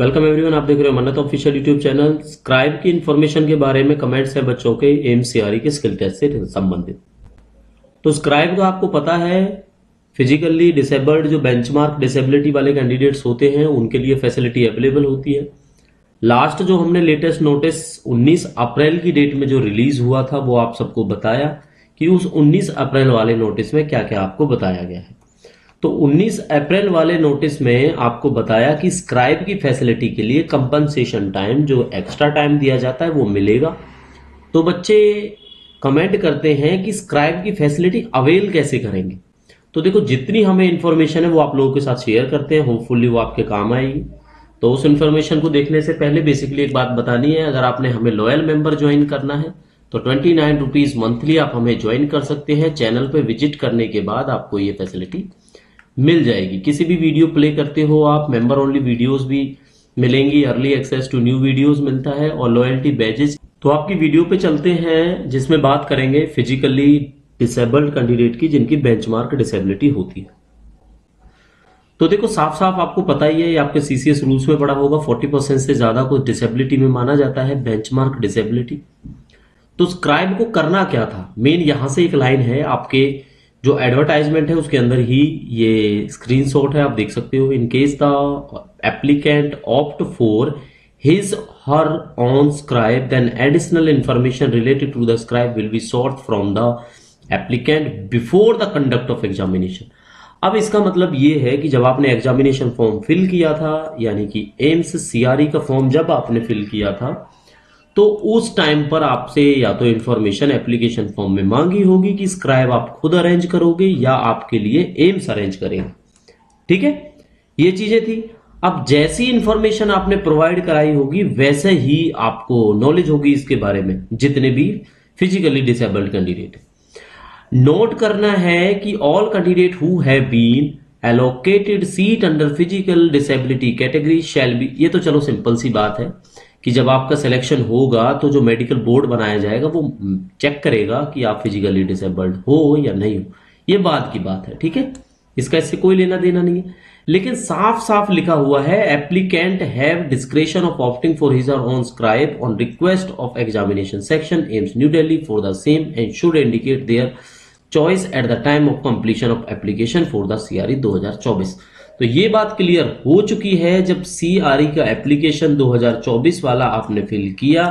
Welcome everyone, आप देख रहे हो मन्नत ऑफिशियल यूट्यूब चैनल। स्क्राइब की इंफॉर्मेशन के बारे में कमेंट्स है बच्चों के एम्स सीआरई के स्किल टेस्ट से संबंधित। तो स्क्राइब तो आपको पता है, फिजिकली डिसेबल्ड जो बेंचमार्क डिसेबिलिटी वाले कैंडिडेट्स होते हैं उनके लिए फैसिलिटी अवेलेबल होती है। लास्ट जो हमने लेटेस्ट नोटिस 19 अप्रैल की डेट में जो रिलीज हुआ था वो आप सबको बताया कि उस 19 अप्रैल वाले नोटिस में क्या क्या आपको बताया गया है। तो 19 अप्रैल वाले नोटिस में आपको बताया कि स्क्राइब की फैसिलिटी के लिए कंपनसेशन टाइम जो एक्स्ट्रा टाइम दिया जाता है वो मिलेगा। तो बच्चे कमेंट करते हैं कि स्क्राइब की फैसिलिटी अवेल कैसे करेंगे। तो देखो, जितनी हमें इंफॉर्मेशन है वो आप लोगों के साथ शेयर करते हैं, होपफुली वो आपके काम आएगी। तो उस इंफॉर्मेशन को देखने से पहले बेसिकली एक बात बतानी है, अगर आपने हमें लॉयल मेंबर ज्वाइन करना है तो 29 रुपीज मंथली आप हमें ज्वाइन कर सकते हैं। चैनल पे विजिट करने के बाद आपको ये फैसिलिटी मिल जाएगी। किसी भी वीडियो प्ले करते हो आप, मेंबर ओनली वीडियोस भी मिलेंगी, early access to new videos मिलता है और लॉयल्टी बैजेस। तो आपकी वीडियो पे चलते हैं जिसमें बात करेंगे फिजिकली डिसेबल्ड कैंडिडेट की जिनकी बेंचमार्क डिसेबिलिटी होती है। तो देखो, साफ साफ आपको पता ही है, ये आपके सीसीएस रूल्स में पढ़ा होगा, 40% से ज्यादा को डिसेबिलिटी में माना जाता है बेंचमार्क डिसेबिलिटी। तो स्क्राइब को करना क्या था, मेन यहां से एक लाइन है, आपके जो एडवर्टाइजमेंट है उसके अंदर ही ये स्क्रीनशॉट है, आप देख सकते हो। In case the applicant opt for his her own scribe then additional information related to the scribe will be sought from the applicant before the conduct of examination. अब इसका मतलब ये है कि जब आपने एग्जामिनेशन फॉर्म फिल किया था, यानी कि एम्स सीआरई का फॉर्म जब आपने फिल किया था, तो उस टाइम पर आपसे या तो इंफॉर्मेशन एप्लीकेशन फॉर्म में मांगी होगी कि स्क्राइब आप खुद अरेंज करोगे या आपके लिए एम्स अरेंज करेंगे। ठीक है, ये चीजें थी। अब जैसी इंफॉर्मेशन आपने प्रोवाइड कराई होगी वैसे ही आपको नॉलेज होगी इसके बारे में, जितने भी फिजिकली डिसेबल्ड कैंडिडेट। नोट करना है कि all candidate who have been allocated seat under physical disability category shall be, ये तो चलो सिंपल सी बात है कि जब आपका सिलेक्शन होगा तो जो मेडिकल बोर्ड बनाया जाएगा वो चेक करेगा कि आप फिजिकली डिसेबल्ड हो या नहीं हो, ये बात की बात है। ठीक है, इसका इससे कोई लेना देना नहीं है। लेकिन साफ साफ लिखा हुआ है, applicant have discretion of opting for his और on scribe on request of examination section AIIMS new Delhi for the same and should indicate their choice at the time of completion of application for the CRE 2024। तो ये बात clear हो चुकी है, जब CRE का application 2024 वाला आपने फिल किया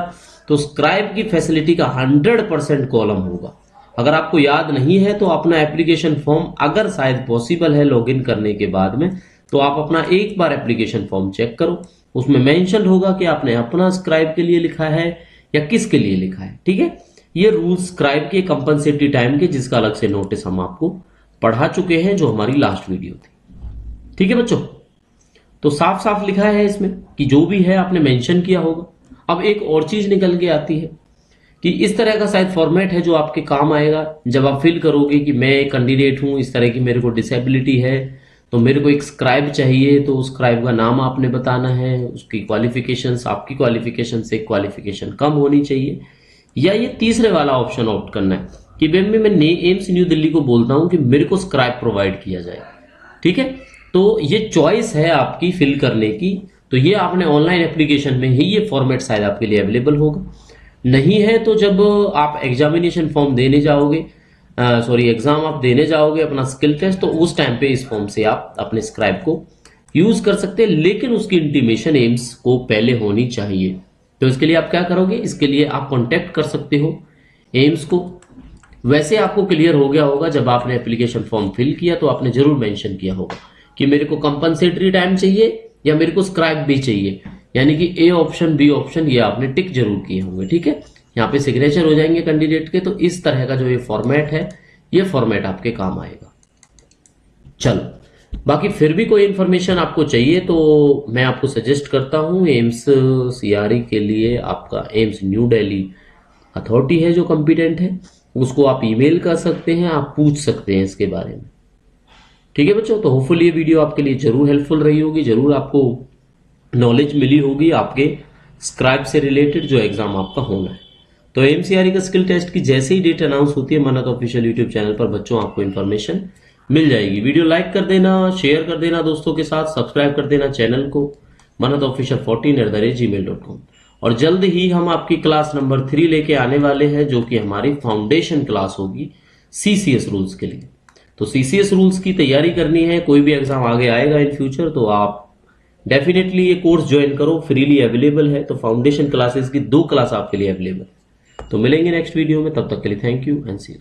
तो स्क्राइब की फैसिलिटी का 100% कॉलम होगा। अगर आपको याद नहीं है तो अपना एप्लीकेशन फॉर्म, अगर शायद पॉसिबल है लॉगिन करने के बाद में, तो आप अपना एक बार एप्लीकेशन फॉर्म चेक करो, उसमें मेंशन होगा कि आपने अपना स्क्राइब के लिए लिखा है या किसके लिए लिखा है। ठीक है, ये रूल्स स्क्राइब के कंपनसेटरी टाइम के, जिसका अलग से नोटिस हम आपको पढ़ा चुके हैं जो हमारी लास्ट वीडियो थी। ठीक है बच्चों, तो साफ साफ लिखा है इसमें कि जो भी है आपने मेंशन किया होगा। अब एक और चीज निकल के आती है कि इस तरह का शायद फॉर्मेट है जो आपके काम आएगा जब आप फिल करोगे कि मैं एक कैंडिडेट हूं, इस तरह की मेरे को डिसेबिलिटी है, तो मेरे को एक स्क्राइब चाहिए। तो स्क्राइब का नाम आपने बताना है, उसकी क्वालिफिकेशंस, आपकी क्वालिफिकेशन से क्वालिफिकेशन कम होनी चाहिए, या ये तीसरे वाला ऑप्शन ऑप्ट करना है कि मैं एम्स न्यू दिल्ली को बोलता हूं कि मेरे को स्क्राइब प्रोवाइड किया जाए। ठीक है, तो ये चॉइस है आपकी फिल करने की। तो ये आपने ऑनलाइन एप्लीकेशन में ही ये फॉर्मेट शायद आपके लिए अवेलेबल होगा, नहीं है तो जब आप एग्जामिनेशन फॉर्म देने जाओगे, एग्जाम आप देने जाओगे अपना स्किल टेस्ट, तो उस टाइम पे इस फॉर्म से आप अपने स्क्राइब को यूज कर सकते हैं। लेकिन उसकी इंटीमेशन एम्स को पहले होनी चाहिए। तो इसके लिए आप क्या करोगे, इसके लिए आप कॉन्टेक्ट कर सकते हो एम्स को। वैसे आपको क्लियर हो गया होगा, जब आपने एप्लीकेशन फॉर्म फिल किया तो आपने जरूर मेंशन किया होगा कि मेरे को कंपनसेटरी टाइम चाहिए या मेरे को स्क्राइब भी चाहिए, यानी कि ए ऑप्शन बी ऑप्शन ये आपने टिक जरूर किए होंगे। ठीक है, यहाँ पे सिग्नेचर हो जाएंगे कैंडिडेट के। तो इस तरह का जो ये फॉर्मेट है, ये फॉर्मेट आपके काम आएगा। चलो, बाकी फिर भी कोई इंफॉर्मेशन आपको चाहिए तो मैं आपको सजेस्ट करता हूं, एम्स सीआरई के लिए आपका एम्स न्यू दिल्ली अथॉरिटी है जो कॉम्पिटेंट है, उसको आप ईमेल कर सकते हैं, आप पूछ सकते हैं इसके बारे में। ठीक है बच्चों, तो होपफुली ये वीडियो आपके लिए जरूर हेल्पफुल रही होगी, जरूर आपको नॉलेज मिली होगी आपके स्क्राइब से रिलेटेड जो एग्जाम आपका होना है। तो एमसीआरई का स्किल टेस्ट की जैसे ही डेट अनाउंस होती है मन्नत ऑफिशियल यूट्यूब चैनल पर बच्चों आपको इन्फॉर्मेशन मिल जाएगी। वीडियो लाइक कर देना, शेयर कर देना दोस्तों के साथ, सब्सक्राइब कर देना चैनल को। manatofficial14@gmail.com। और जल्द ही हम आपकी क्लास नंबर 3 लेके आने वाले हैं, जो कि हमारी फाउंडेशन क्लास होगी सीसीएस रूल्स के लिए। तो सीसीएस रूल्स की तैयारी करनी है, कोई भी एग्जाम आगे आएगा इन फ्यूचर, तो आप डेफिनेटली ये कोर्स ज्वाइन करो, फ्रीली अवेलेबल है। तो फाउंडेशन क्लासेस की 2 क्लास आपके लिए अवेलेबल है। तो मिलेंगे नेक्स्ट वीडियो में, तब तक के लिए thank you and see you.